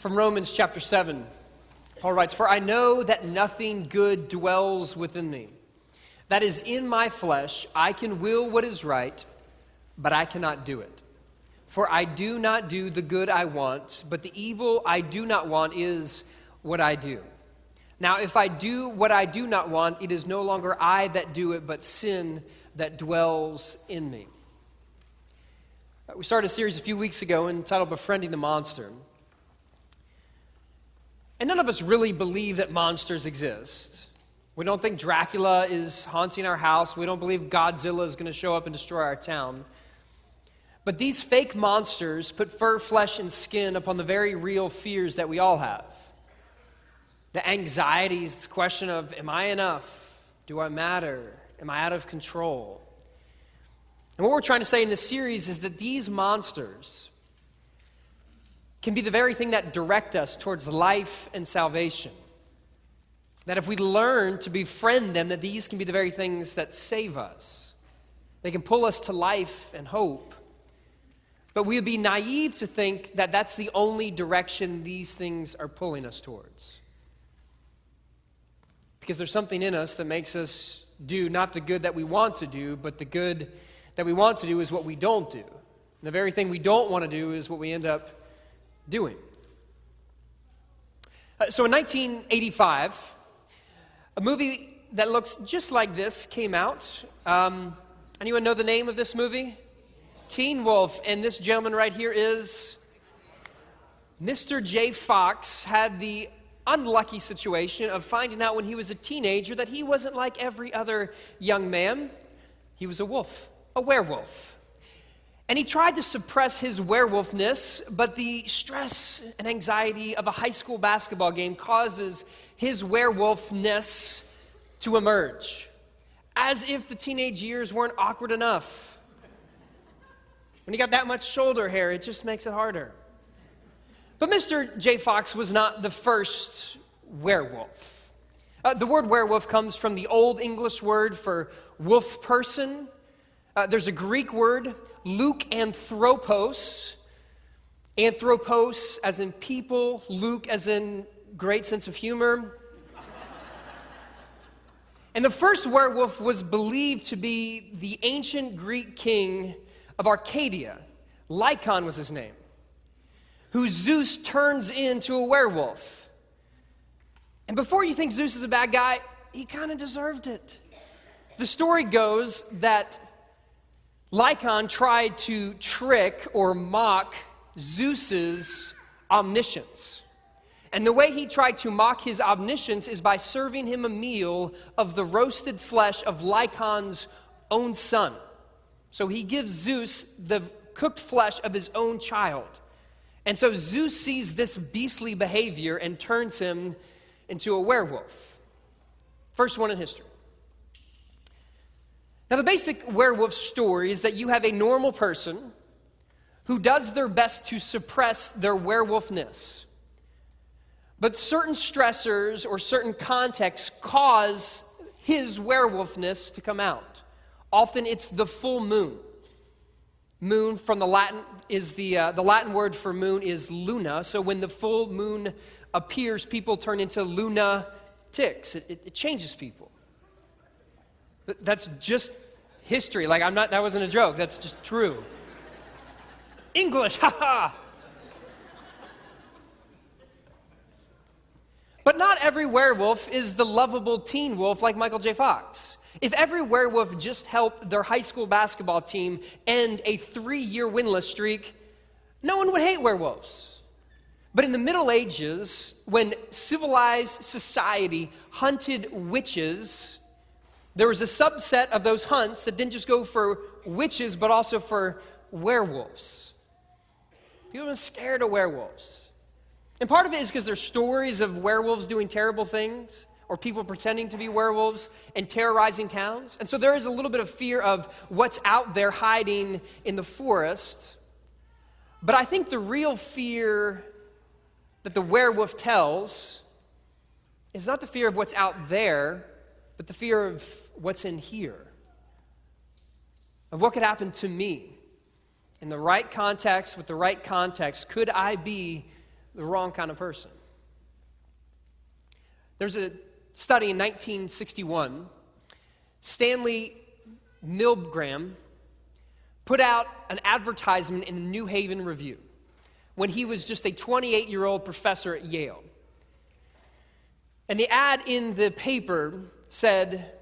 From Romans chapter 7, Paul writes, "For I know that nothing good dwells within me. That is, in my flesh, I can will what is right, but I cannot do it. For I do not do the good I want, but the evil I do not want is what I do. Now, if I do what I do not want, it is no longer I that do it, but sin that dwells in me." We started a series a few weeks ago entitled Befriending the Monster. And none of us really believe that monsters exist. We don't think Dracula is haunting our house. We don't believe Godzilla is going to show up and destroy our town. But these fake monsters put fur, flesh, and skin upon the very real fears that we all have. The anxieties, this question of, am I enough? Do I matter? Am I out of control? And what we're trying to say in this series is that these monsters can be the very thing that direct us towards life and salvation. That if we learn to befriend them, that these can be the very things that save us. They can pull us to life and hope. But we would be naive to think that that's the only direction these things are pulling us towards. Because there's something in us that makes us do not the good that we want to do, but the good that we want to do is what we don't do. And the very thing we don't want to do is what we end up doing. So in 1985, a movie that looks just like this came out. Anyone know the name of this movie? Teen Wolf. And this gentleman right here is Mr. J. Fox. Had the unlucky situation of finding out when he was a teenager that he wasn't like every other young man. He was a wolf, a werewolf. And he tried to suppress his werewolfness, but the stress and anxiety of a high school basketball game causes his werewolfness to emerge, as if the teenage years weren't awkward enough. When you got that much shoulder hair, it just makes it harder. But Mr. J. Fox was not the first werewolf. The word werewolf comes from the Old English word for wolf person. There's a Greek word, leukanthropos. Anthropos as in people, leuk as in great sense of humor. And the first werewolf was believed to be the ancient Greek king of Arcadia. Lycon was his name, who Zeus turns into a werewolf. And before you think Zeus is a bad guy, he kind of deserved it. The story goes that Lycon tried to trick or mock Zeus's omniscience. And the way he tried to mock his omniscience is by serving him a meal of the roasted flesh of Lycon's own son. So he gives Zeus the cooked flesh of his own child. And so Zeus sees this beastly behavior and turns him into a werewolf. First one in history. Now, the basic werewolf story is that you have a normal person who does their best to suppress their werewolfness. But certain stressors or certain contexts cause his werewolfness to come out. Often it's the full moon. Moon from the Latin is the Latin word for moon is luna. So when the full moon appears, people turn into lunatics. It changes people. That's just history. That wasn't a joke. That's just true. English, haha. But not every werewolf is the lovable teen wolf like Michael J. Fox. If every werewolf just helped their high school basketball team end a 3-year winless streak, no one would hate werewolves. But in the Middle Ages, when civilized society hunted witches, there was a subset of those hunts that didn't just go for witches, but also for werewolves. People have been scared of werewolves. And part of it is because there's stories of werewolves doing terrible things, or people pretending to be werewolves and terrorizing towns. And so there is a little bit of fear of what's out there hiding in the forest. But I think the real fear that the werewolf tells is not the fear of what's out there, but the fear of what's in here, of what could happen to me. In the right context, with the right context, could I be the wrong kind of person. There's a study in 1961. Stanley Milgram put out an advertisement in the New Haven Review when he was just a 28-year-old professor at Yale. And the ad in the paper said,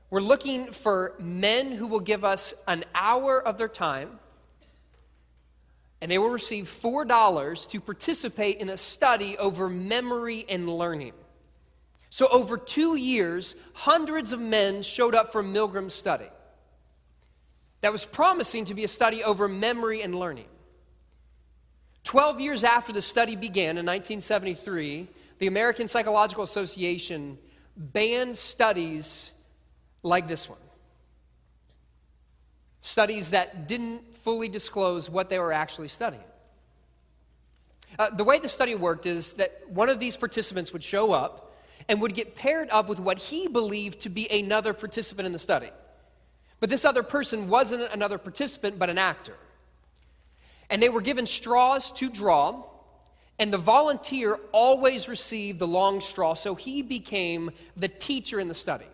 "We're looking for men who will give us an hour of their time, and they will receive $4 to participate in a study over memory and learning." So over 2 years, hundreds of men showed up for Milgram's study. That was promising to be a study over memory and learning. 12 years after the study began in 1973, the American Psychological Association banned studies like this one. Studies that didn't fully disclose what they were actually studying. The way the study worked is that one of these participants would show up and would get paired up with what he believed to be another participant in the study. But this other person wasn't another participant, but an actor. And they were given straws to draw, and the volunteer always received the long straw, so he became the teacher in the study.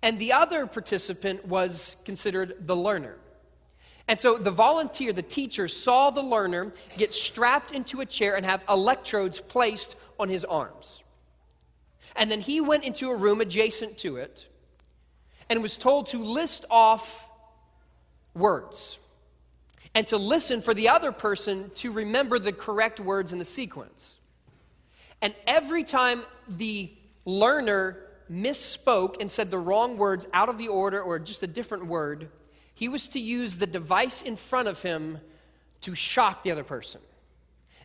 And the other participant was considered the learner. And so the volunteer, the teacher, saw the learner get strapped into a chair and have electrodes placed on his arms. And then he went into a room adjacent to it and was told to list off words and to listen for the other person to remember the correct words in the sequence. And every time the learner misspoke and said the wrong words out of the order or just a different word, he was to use the device in front of him to shock the other person.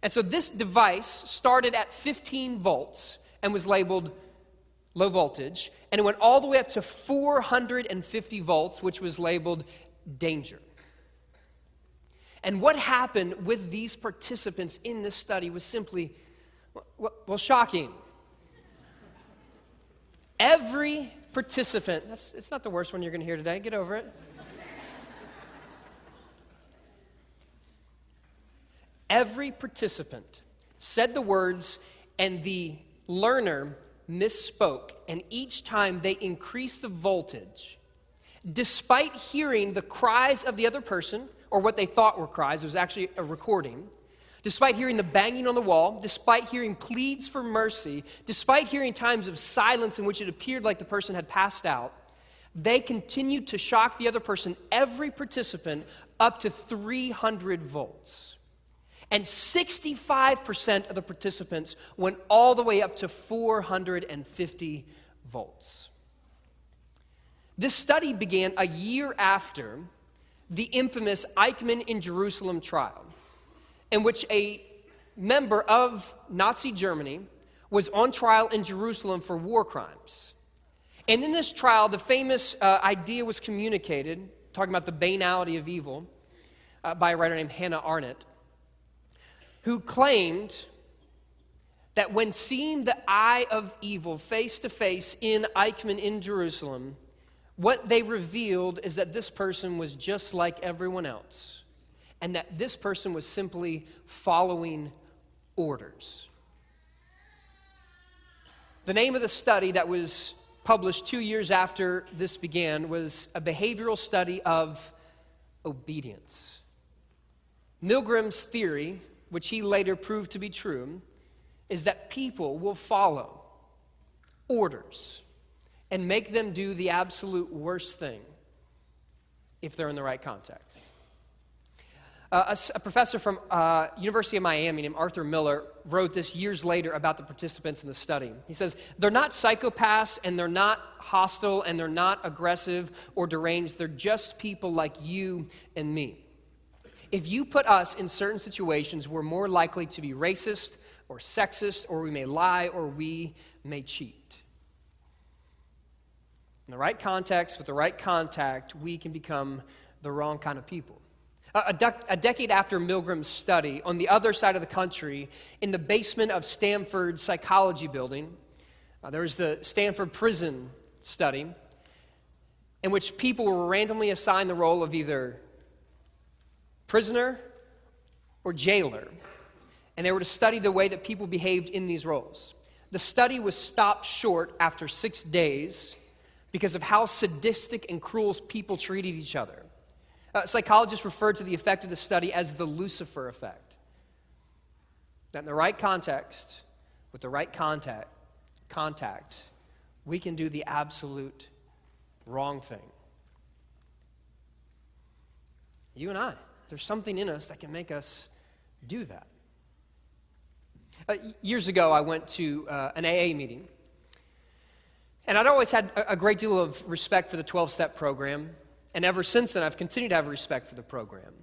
And so this device started at 15 volts and was labeled low voltage, and it went all the way up to 450 volts, which was labeled danger. And what happened with these participants in this study was simply, well, shocking. Every participant, it's not the worst one you're going to hear today, get over it. Every participant said the words, and the learner misspoke, and each time they increased the voltage. Despite hearing the cries of the other person, or what they thought were cries, it was actually a recording, despite hearing the banging on the wall, despite hearing pleads for mercy, despite hearing times of silence in which it appeared like the person had passed out, they continued to shock the other person, every participant, up to 300 volts. And 65% of the participants went all the way up to 450 volts. This study began a year after the infamous Eichmann in Jerusalem trial, in which a member of Nazi Germany was on trial in Jerusalem for war crimes. And in this trial, the famous idea was communicated, talking about the banality of evil, by a writer named Hannah Arendt, who claimed that when seeing the eye of evil face to face in Eichmann in Jerusalem, what they revealed is that this person was just like everyone else, and that this person was simply following orders. The name of the study that was published 2 years after this began was a behavioral study of obedience. Milgram's theory, which he later proved to be true, is that people will follow orders and make them do the absolute worst thing if they're in the right context. A professor from University of Miami named Arthur Miller wrote this years later about the participants in the study. He says, "They're not psychopaths, and they're not hostile, and they're not aggressive or deranged. They're just people like you and me. If you put us in certain situations, we're more likely to be racist or sexist, or we may lie, or we may cheat. In the right context, with the right contact, we can become the wrong kind of people." A decade after Milgram's study, on the other side of the country, in the basement of Stanford's psychology building, there was the Stanford prison study, in which people were randomly assigned the role of either prisoner or jailer. and they were to study the way that people behaved in these roles. The study was stopped short after 6 days because of how sadistic and cruel people treated each other. Psychologists referred to the effect of the study as the Lucifer effect. That in the right context, with the right contact, we can do the absolute wrong thing. You and I, there's something in us that can make us do that. Years ago, I went to an AA meeting, and I'd always had a great deal of respect for the 12-step program, and ever since then, I've continued to have respect for the program.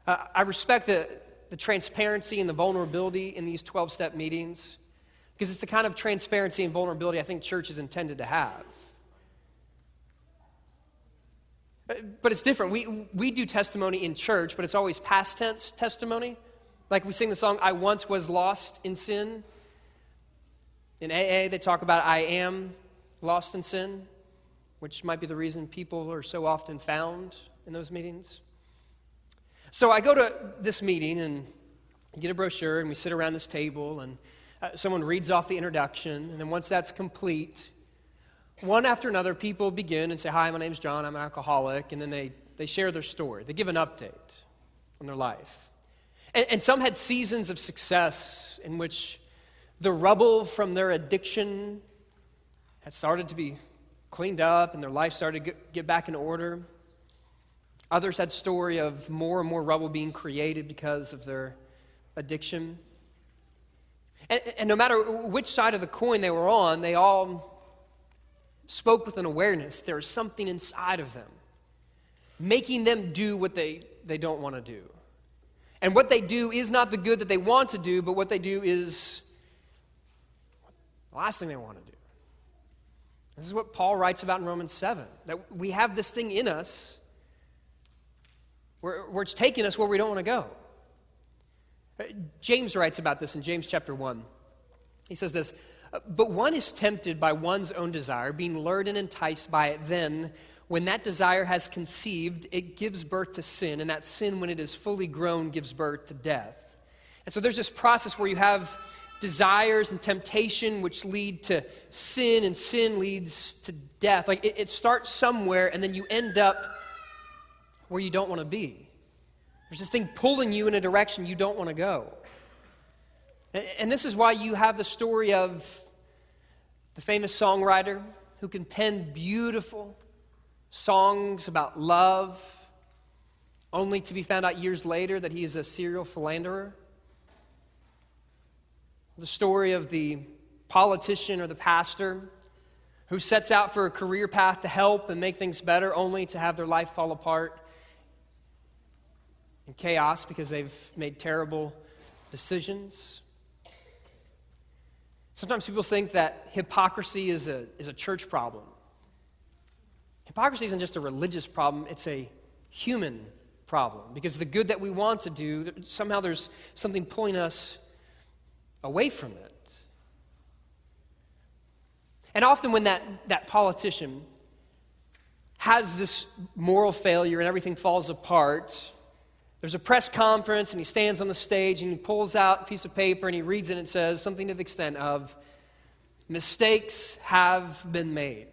I respect the transparency and the vulnerability in these 12-step meetings, because it's the kind of transparency and vulnerability I think church is intended to have. But it's different. We do testimony in church, but it's always past tense testimony. Like we sing the song, I once was lost in sin. In AA, they talk about I am lost in sin, which might be the reason people are so often found in those meetings. So I go to this meeting and get a brochure, and we sit around this table, and someone reads off the introduction, and then once that's complete, one after another, people begin and say, hi, my name's John, I'm an alcoholic, and then they share their story. They give an update on their life. And some had seasons of success in which the rubble from their addiction had started to be cleaned up and their life started to get back in order. Others had story of more and more rubble being created because of their addiction. And no matter which side of the coin they were on, they all spoke with an awareness that there was something inside of them making them do what they don't want to do. And what they do is not the good that they want to do, but what they do is the last thing they want to do. This is what Paul writes about in Romans 7, that we have this thing in us where it's taking us where we don't want to go. James writes about this in James chapter 1. He says this, but one is tempted by one's own desire, being lured and enticed by it. Then, when that desire has conceived, it gives birth to sin, and that sin, when it is fully grown, gives birth to death. And so there's this process where you have desires and temptation which lead to sin, and sin leads to death. Like it starts somewhere, and then you end up where you don't want to be. There's this thing pulling you in a direction you don't want to go. And this is why you have the story of the famous songwriter who can pen beautiful songs about love, only to be found out years later that he is a serial philanderer. The story of the politician or the pastor who sets out for a career path to help and make things better, only to have their life fall apart in chaos because they've made terrible decisions. Sometimes people think that hypocrisy is a church problem. Hypocrisy isn't just a religious problem, it's a human problem. Because the good that we want to do, somehow there's something pulling us away from it. And often when that politician has this moral failure and everything falls apart, there's a press conference and he stands on the stage and he pulls out a piece of paper and he reads it and it says something to the extent of, mistakes have been made.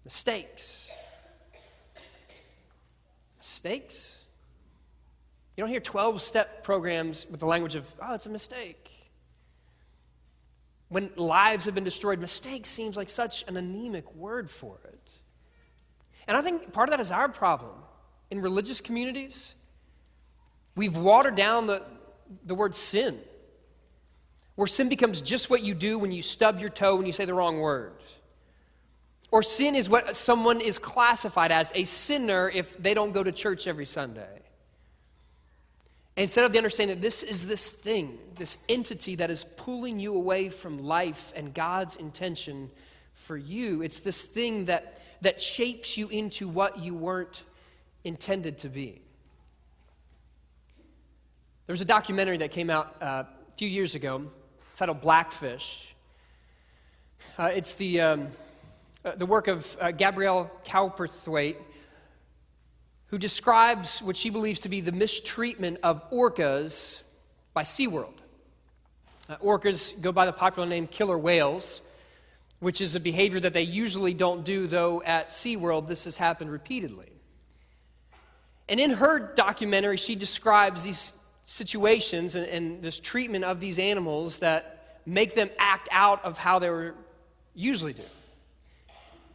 Mistakes. Mistakes? You don't hear 12-step programs with the language of, oh, it's a mistake. When lives have been destroyed, mistake seems like such an anemic word for it. And I think part of that is our problem. In religious communities, we've watered down the word sin, where sin becomes just what you do when you stub your toe when you say the wrong word. Or sin is what someone is classified as, a sinner, if they don't go to church every Sunday. Instead of the understanding that this is this thing, this entity that is pulling you away from life and God's intention for you, it's this thing that shapes you into what you weren't intended to be. There was a documentary that came out a few years ago titled Blackfish. It's the work of Gabrielle Cowperthwaite, who describes what she believes to be the mistreatment of orcas by SeaWorld. Orcas go by the popular name killer whales, which is a behavior that they usually don't do, though at SeaWorld this has happened repeatedly. And in her documentary, she describes these situations and this treatment of these animals that make them act out of how they were usually do.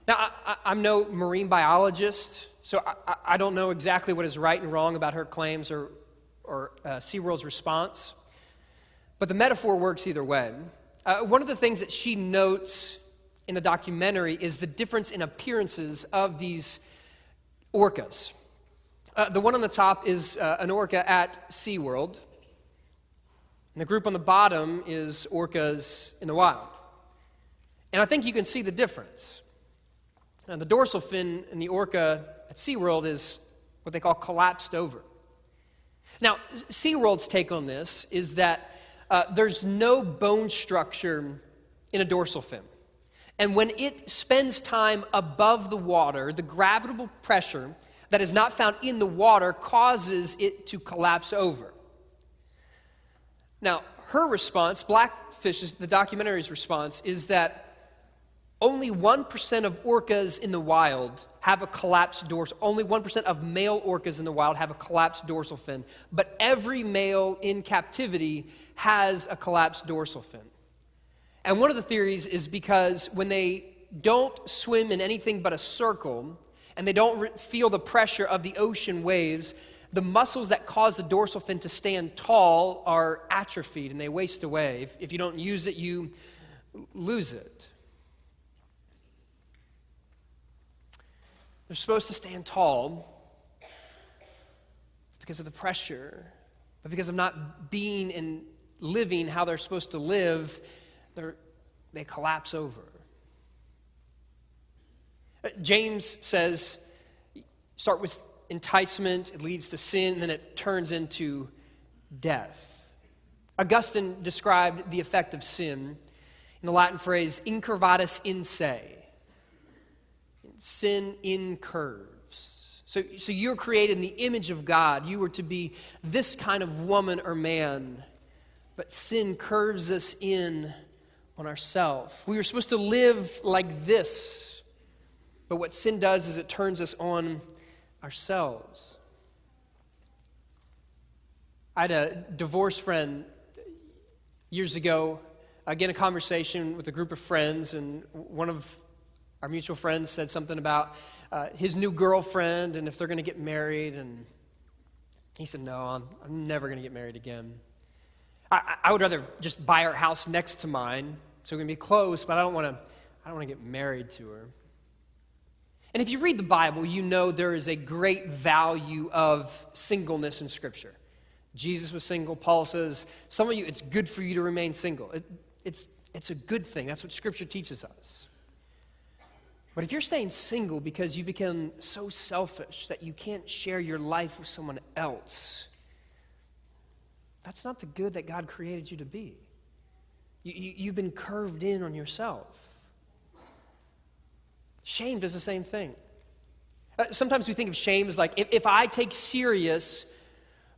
Now, I'm no marine biologist, so I don't know exactly what is right and wrong about her claims or SeaWorld's response, but the metaphor works either way. One of the things that she notes in the documentary is the difference in appearances of these orcas. The one on the top is an orca at SeaWorld, and the group on the bottom is orcas in the wild. And I think you can see the difference. Now, the dorsal fin in the orca at SeaWorld is what they call collapsed over. Now, SeaWorld's take on this is that there's no bone structure in a dorsal fin. And when it spends time above the water, the gravitable pressure that is not found in the water causes it to collapse over. Now, her response, Blackfish's, the documentary's response, is that only 1% of orcas in the wild have a collapsed dorsal. Only 1% of male orcas in the wild have a collapsed dorsal fin. But every male in captivity has a collapsed dorsal fin. And one of the theories is because when they don't swim in anything but a circle, and they don't feel the pressure of the ocean waves, the muscles that cause the dorsal fin to stand tall are atrophied and they waste away. If you don't use it, you lose it. They're supposed to stand tall because of the pressure, but because of not being and living how they're supposed to live, they collapse over. James says, start with enticement, it leads to sin, and then it turns into death. Augustine described the effect of sin in the Latin phrase, incurvatus in se. Sin incurves. So you're created in the image of God. You were to be this kind of woman or man, but sin curves us in on ourselves. We were supposed to live like this, but what sin does is it turns us on ourselves. I had a divorced friend years ago, again, a conversation with a group of friends, and one of our mutual friends said something about his new girlfriend and if they're going to get married, and he said, no, I'm never going to get married again. I would rather just buy our house next to mine, so we're going to be close, but I don't want to get married to her. And if you read the Bible, you know there is a great value of singleness in Scripture. Jesus was single. Paul says, some of you, it's good for you to remain single. It's a good thing. That's what Scripture teaches us. But if you're staying single because you become so selfish that you can't share your life with someone else, that's not the good that God created you to be. You've been curved in on yourself. Shame does the same thing. Sometimes we think of shame as like, if I take serious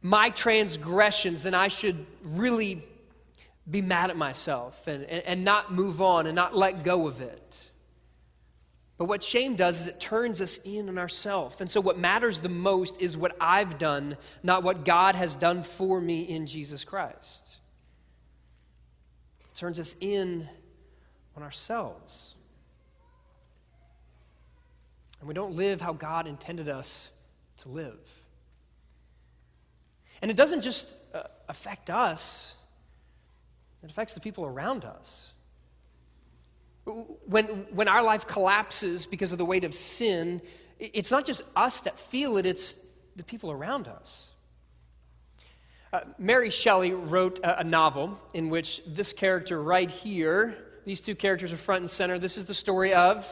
my transgressions, then I should really be mad at myself and not move on and not let go of it. But what shame does is it turns us in on ourselves. And so what matters the most is what I've done, not what God has done for me in Jesus Christ. It turns us in on ourselves. And we don't live how God intended us to live. And it doesn't just affect us, it affects the people around us. When our life collapses because of the weight of sin, it's not just us that feel it, it's the people around us. Mary Shelley wrote a novel in which this character right here, these two characters are front and center. This is the story of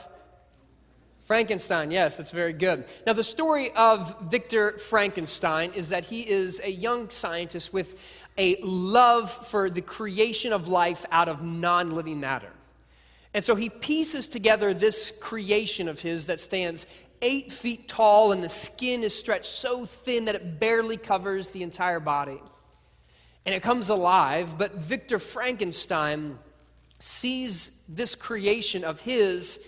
Frankenstein. Yes, that's very good. Now, the story of Victor Frankenstein is that he is a young scientist with a love for the creation of life out of non-living matter. And so he pieces together this creation of his that stands 8 feet tall, and the skin is stretched so thin that it barely covers the entire body. and it comes alive, but Victor Frankenstein sees this creation of his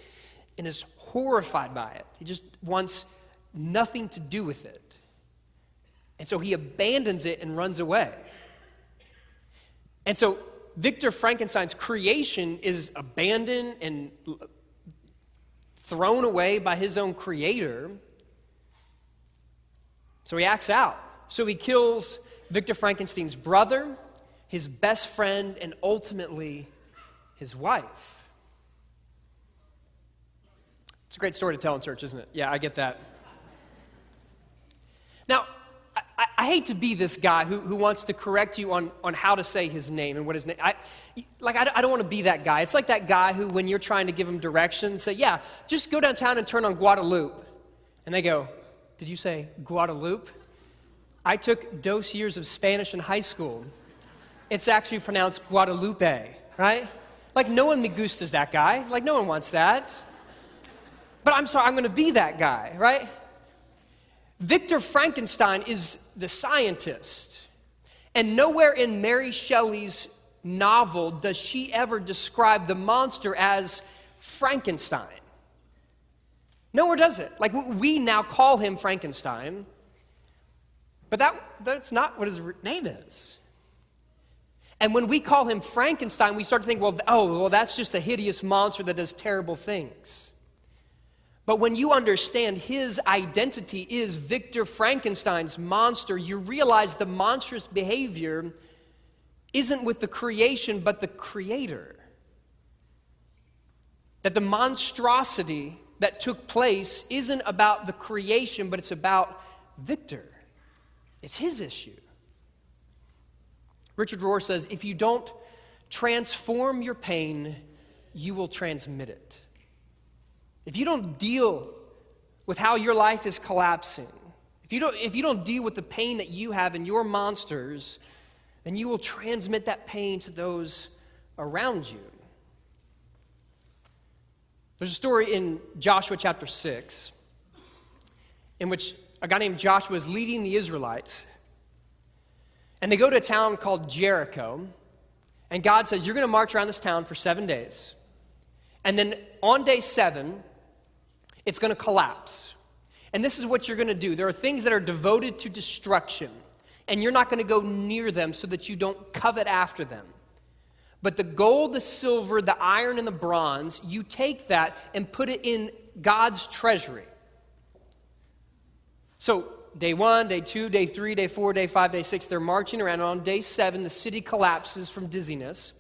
and is horrified by it. He just wants nothing to do with it. And so he abandons it and runs away. And so Victor Frankenstein's creation is abandoned and thrown away by his own creator. So he acts out. So he kills Victor Frankenstein's brother, his best friend, and ultimately his wife. It's a great story to tell in church, isn't it? Yeah, I get that. Now, I hate to be this guy who wants to correct you on how to say his name and what his name. I don't want to be that guy. It's like that guy who, when you're trying to give him directions, say, yeah, just go downtown and turn on Guadalupe. And they go, did you say Guadalupe? I took 2 years of Spanish in high school. It's actually pronounced Guadalupe, right? Like, no one me gustas that guy. Like, no one wants that. But I'm sorry, I'm going to be that guy, right? Victor Frankenstein is the scientist. And nowhere in Mary Shelley's novel does she ever describe the monster as Frankenstein. Nowhere does it. Like, we now call him Frankenstein, but that's not what his name is. And when we call him Frankenstein, we start to think, well, that's just a hideous monster that does terrible things. But when you understand his identity is Victor Frankenstein's monster, you realize the monstrous behavior isn't with the creation, but the creator. That the monstrosity that took place isn't about the creation, but it's about Victor. It's his issue. Richard Rohr says, if you don't transform your pain, you will transmit it. If you don't deal with how your life is collapsing, if you don't deal with the pain that you have in your monsters, then you will transmit that pain to those around you. There's a story in Joshua chapter 6 in which a guy named Joshua is leading the Israelites, and they go to a town called Jericho, and God says, you're going to march around this town for 7 days, and then on day 7, it's going to collapse. And this is what you're going to do. There are things that are devoted to destruction, and you're not going to go near them so that you don't covet after them. But the gold, the silver, the iron, and the bronze, you take that and put it in God's treasury. So day 1, day 2, day 3, day 4, day 5, day 6, they're marching around. And on day 7, the city collapses from dizziness.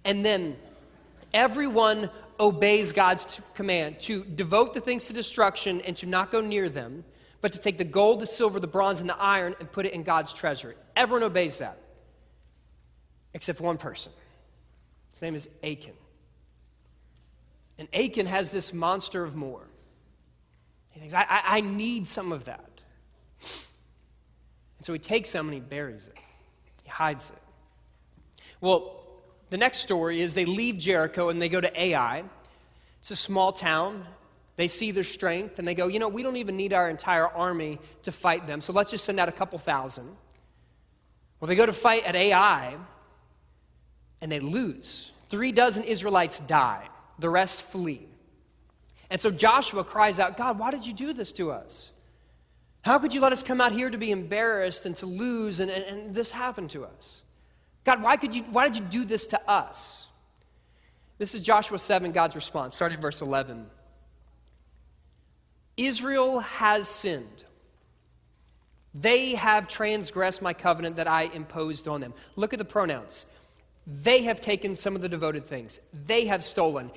And then everyone obeys God's command to devote the things to destruction and to not go near them, but to take the gold, the silver, the bronze, and the iron and put it in God's treasury. Everyone obeys that, except one person. His name is Achan. And Achan has this monster of more. He thinks, I need some of that. And so he takes some and he buries it. He hides it. Well, the next story is they leave Jericho and they go to Ai. It's a small town. They see their strength and they go, we don't even need our entire army to fight them, so let's just send out a couple thousand. Well, they go to fight at Ai and they lose. 36 Israelites die. The rest flee. And so Joshua cries out, God, why did you do this to us? How could you let us come out here to be embarrassed and to lose and this happened to us? God, why did you do this to us? This is Joshua 7, God's response, starting verse 11. Israel has sinned. They have transgressed my covenant that I imposed on them. Look at the pronouns. They have taken some of the devoted things. They have stolen.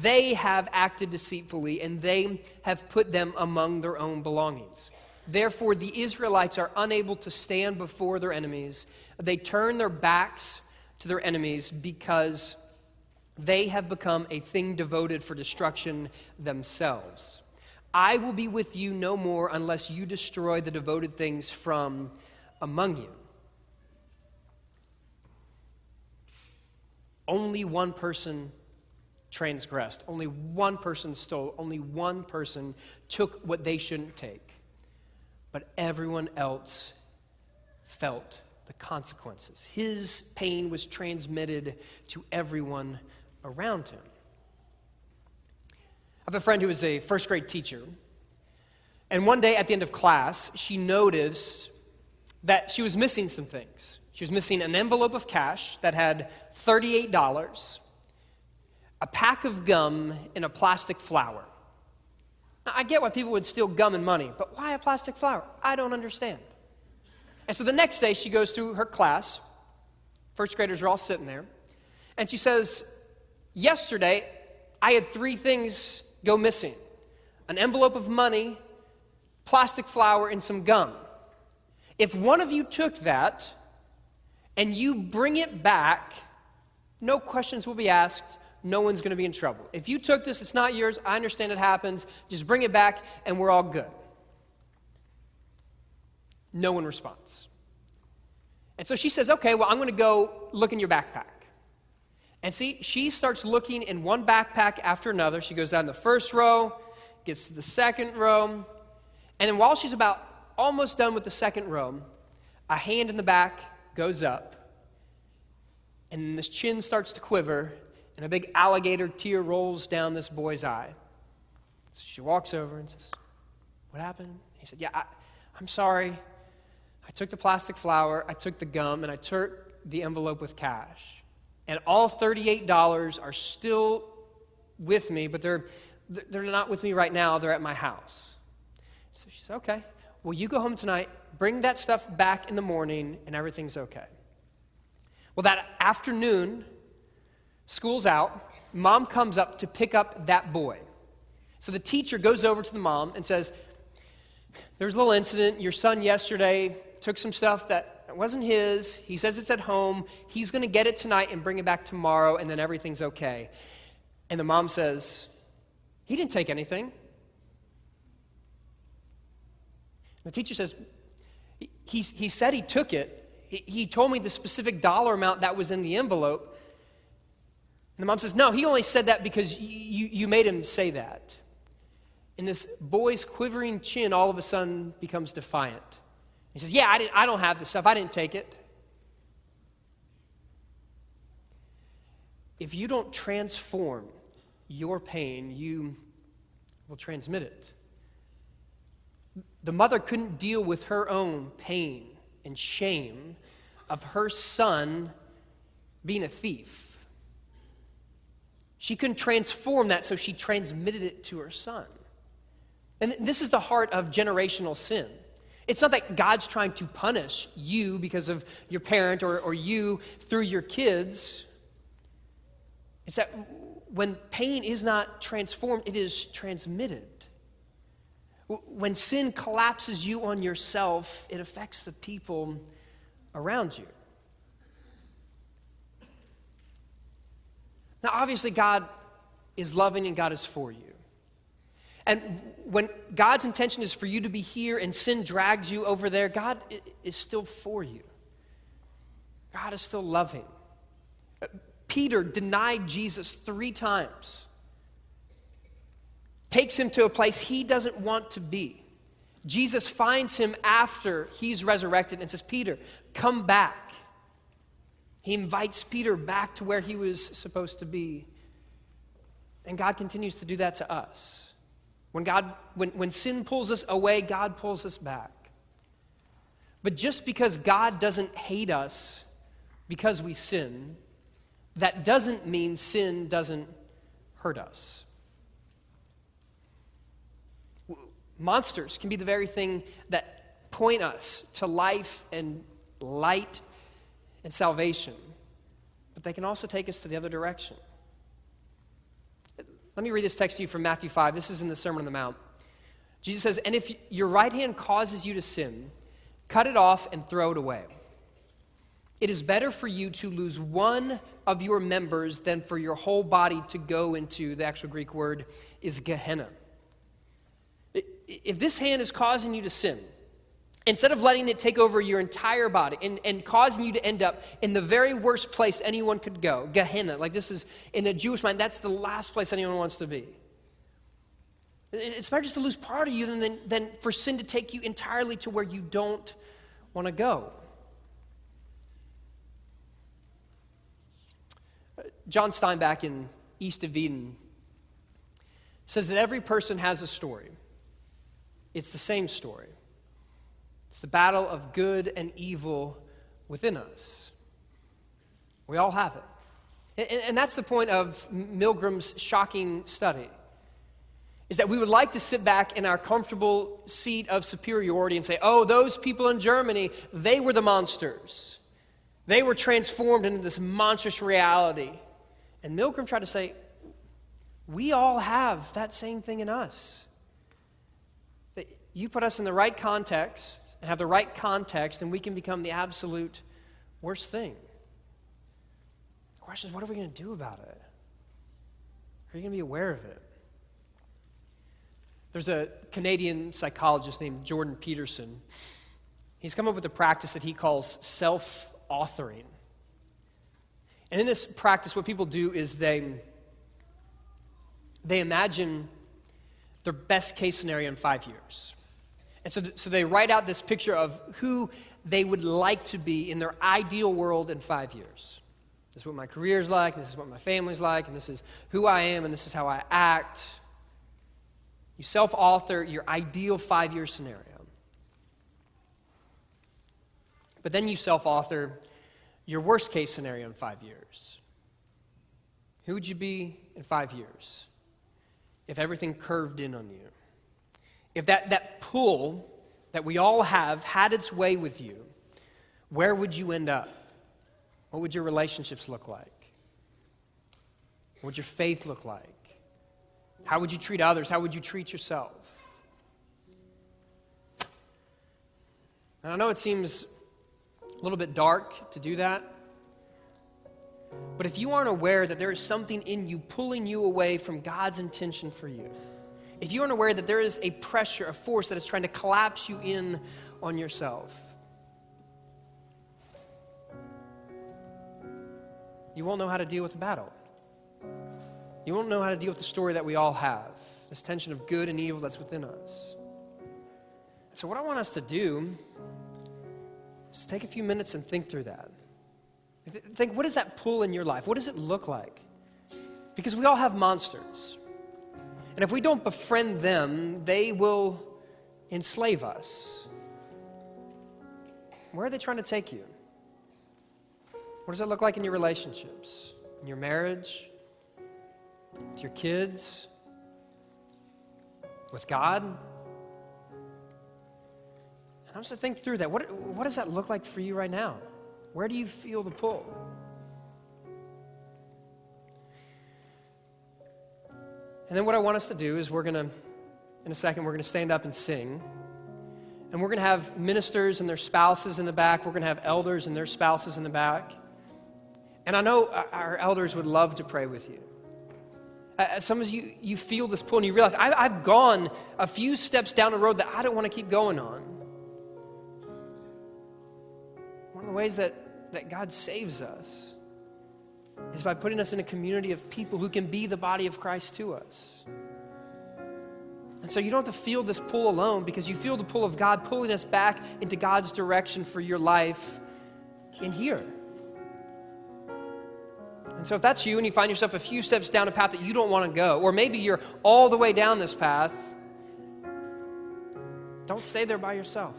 They have acted deceitfully, and they have put them among their own belongings. Therefore, the Israelites are unable to stand before their enemies. They turn their backs to their enemies because they have become a thing devoted for destruction themselves. I will be with you no more unless you destroy the devoted things from among you. Only one person transgressed. Only one person stole. Only one person took what they shouldn't take. But everyone else felt the consequences. His pain was transmitted to everyone around him. I have a friend who is a first grade teacher, and one day at the end of class, she noticed that she was missing some things. She was missing an envelope of cash that had $38, a pack of gum, and a plastic flower. Now, I get why people would steal gum and money, but why a plastic flower? I don't understand. And so the next day, she goes through her class. First graders are all sitting there. And she says, yesterday, I had 3 things go missing: an envelope of money, plastic flower, and some gum. If one of you took that and you bring it back, no questions will be asked. No one's going to be in trouble. If you took this, it's not yours. I understand it happens. Just bring it back and we're all good. No one responds. And so she says, okay, well, I'm going to go look in your backpack. And see, she starts looking in one backpack after another. She goes down the first row, gets to the second row, and then while she's about almost done with the second row, a hand in the back goes up, and this chin starts to quiver, and a big alligator tear rolls down this boy's eye. So she walks over and says, what happened? He said, yeah, I'm sorry. I took the plastic flower, I took the gum, and I took the envelope with cash. And all $38 are still with me, but they're not with me right now. They're at my house. So she said, okay, well, you go home tonight, bring that stuff back in the morning, and everything's okay. Well, that afternoon, school's out. Mom comes up to pick up that boy. So the teacher goes over to the mom and says, there's a little incident. Your son yesterday took some stuff that wasn't his. He says it's at home. He's going to get it tonight and bring it back tomorrow, and then everything's okay. And the mom says, he didn't take anything. The teacher says, he said he took it. He told me the specific dollar amount that was in the envelope. And the mom says, no, he only said that because you made him say that. And this boy's quivering chin all of a sudden becomes defiant. He says, yeah, I don't have the stuff. I didn't take it. If you don't transform your pain, you will transmit it. The mother couldn't deal with her own pain and shame of her son being a thief. She couldn't transform that, so she transmitted it to her son. And this is the heart of generational sin. It's not that God's trying to punish you because of your parent or you through your kids. It's that when pain is not transformed, it is transmitted. When sin collapses you on yourself, it affects the people around you. Now, obviously, God is loving and God is for you. And when God's intention is for you to be here and sin drags you over there, God is still for you. God is still loving. Peter denied Jesus 3 times. Takes him to a place he doesn't want to be. Jesus finds him after he's resurrected and says, Peter, come back. He invites Peter back to where he was supposed to be. And God continues to do that to us. When sin pulls us away, God pulls us back. But just because God doesn't hate us because we sin, that doesn't mean sin doesn't hurt us. Monsters can be the very thing that point us to life and light and salvation, but they can also take us to the other direction. Let me read this text to you from Matthew 5. This is in the Sermon on the Mount. Jesus says, and if your right hand causes you to sin, cut it off and throw it away. It is better for you to lose one of your members than for your whole body to go into, the actual Greek word is Gehenna. If this hand is causing you to sin, instead of letting it take over your entire body and causing you to end up in the very worst place anyone could go, Gehenna, like this is, in the Jewish mind, that's the last place anyone wants to be. It's better just to lose part of you than for sin to take you entirely to where you don't want to go. John Steinbeck in East of Eden says that every person has a story. It's the same story. It's the battle of good and evil within us. We all have it. And that's the point of Milgram's shocking study, is that we would like to sit back in our comfortable seat of superiority and say, oh, those people in Germany, they were the monsters. They were transformed into this monstrous reality. And Milgram tried to say, we all have that same thing in us. That you put us in the right context and have the right context, and we can become the absolute worst thing. The question is, what are we going to do about it? Are you going to be aware of it? There's a Canadian psychologist named Jordan Peterson. He's come up with a practice that he calls self-authoring. And in this practice, what people do is they imagine their best case scenario in 5 years. And so they write out this picture of who they would like to be in their ideal world in 5 years. This is what my career's like, and this is what my family's like, and this is who I am, and this is how I act. You self-author your ideal 5-year scenario. But then you self-author your worst case scenario in 5 years. Who would you be in 5 years if everything curved in on you? If that pull that we all have had its way with you, where would you end up? What would your relationships look like? What would your faith look like? How would you treat others? How would you treat yourself? And I know it seems a little bit dark to do that, but if you aren't aware that there is something in you pulling you away from God's intention for you, if you aren't aware that there is a pressure, a force that is trying to collapse you in on yourself, you won't know how to deal with the battle. You won't know how to deal with the story that we all have, this tension of good and evil that's within us. So what I want us to do is take a few minutes and think through that. Think, what does that pull in your life? What does it look like? Because we all have monsters. And if we don't befriend them, they will enslave us. Where are they trying to take you? What does it look like in your relationships? In your marriage? With your kids? With God? And I want to think through that. What does that look like for you right now? Where do you feel the pull? And then what I want us to do is in a second, we're going to stand up and sing. And we're going to have ministers and their spouses in the back. We're going to have elders and their spouses in the back. And I know our elders would love to pray with you. Some of you feel this pull and you realize, I've gone a few steps down a road that I don't want to keep going on. One of the ways that God saves us is by putting us in a community of people who can be the body of Christ to us. And so you don't have to feel this pull alone, because you feel the pull of God pulling us back into God's direction for your life in here. And so if that's you and you find yourself a few steps down a path that you don't want to go, or maybe you're all the way down this path, don't stay there by yourself.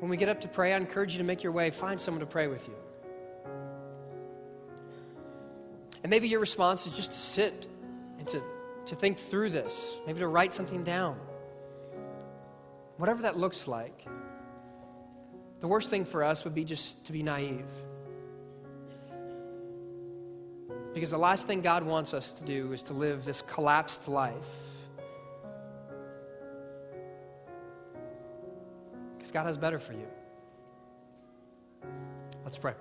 When we get up to pray, I encourage you to make your way, find someone to pray with you. And maybe your response is just to sit and to think through this, maybe to write something down. Whatever that looks like. The worst thing for us would be just to be naive. Because the last thing God wants us to do is to live this collapsed life. Because God has better for you. Let's pray.